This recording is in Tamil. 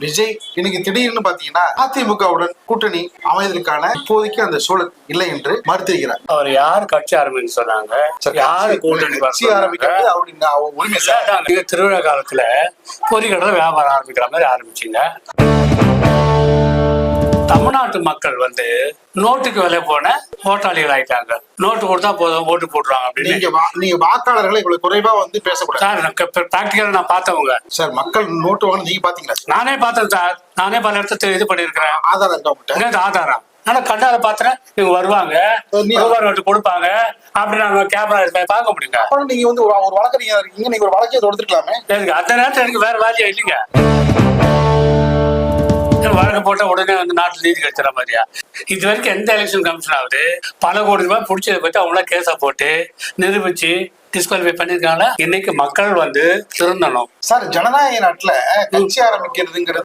விஜய் இன்னைக்கு திடீர்னு பாத்தீங்கன்னா அதிமுகவுடன் கூட்டணி அமைவதற்கான இப்போதைக்கு அந்த சூழல் இல்லை என்று மறுத்துகிறார். அவர் யார் கட்சி ஆரம்பின்னு சொன்னாங்க, யாரு கூட்டணி கட்சி ஆரம்பிக்கிறது அப்படின்னு உரிமை சார். நீங்க திருவிழா காலத்துல பொறிகடல வியாபாரம் ஆரம்பிக்கிற மாதிரி ஆரம்பிச்சீங்க. தமிழ்நாட்டு மக்கள் நோட்டுக்கு விலை போன ஓட்டாளிகள் ஆயிட்டாங்க. நோட்டு கொடுத்தா போதும் ஓட்டு போட்டுருவாங்க அப்படின்னு. நீங்க வாக்காளர்களை இவ்வளவு குறைவா பிசக்கூடாது சார். பிராக்டிக்கலா நான் பார்த்தவங்க சார். மக்கள் நோட்டு வாங்க நீங்க பாத்தீங்களா? நானே பார்த்தேன் சார். நானே பல இடத்துல இது பண்ணிருக்கிறேன். ஆதாரம் ஆதாரம் ஆனா கண்டால பாத்துறேன். இவங்க வருவாங்க, நோட்டு கொடுப்பாங்க அப்படின்னு நாங்க கேமரா பார்க்க முடியுங்க. நீங்க ஒரு வழக்கறிஞர் இருக்கீங்க, நீங்க ஒரு வழக்கை தொடுத்துக்கலாமே. எனக்கு அந்த நேரத்தில் எனக்கு வேற வேலையா இல்லைங்க. வழக்கு போட்டா உடனே நாட்டில் நீதி கிடைச்சிட மாதிரியா? இது வரைக்கும் எந்த எலெக்ஷன் கமிஷன் ஆகுது பல கோடி ரூபாய் பிடிச்சதை பத்தி அவங்கள கேஸா போட்டு நிரூபிச்சு டிஸ்குவாலிஃபை பண்ணிருக்காங்க. இன்னைக்கு மக்கள் திருந்தணும் சார். ஜனநாயக நாட்டுல கட்சி ஆரம்பிக்கிறதுங்கிறது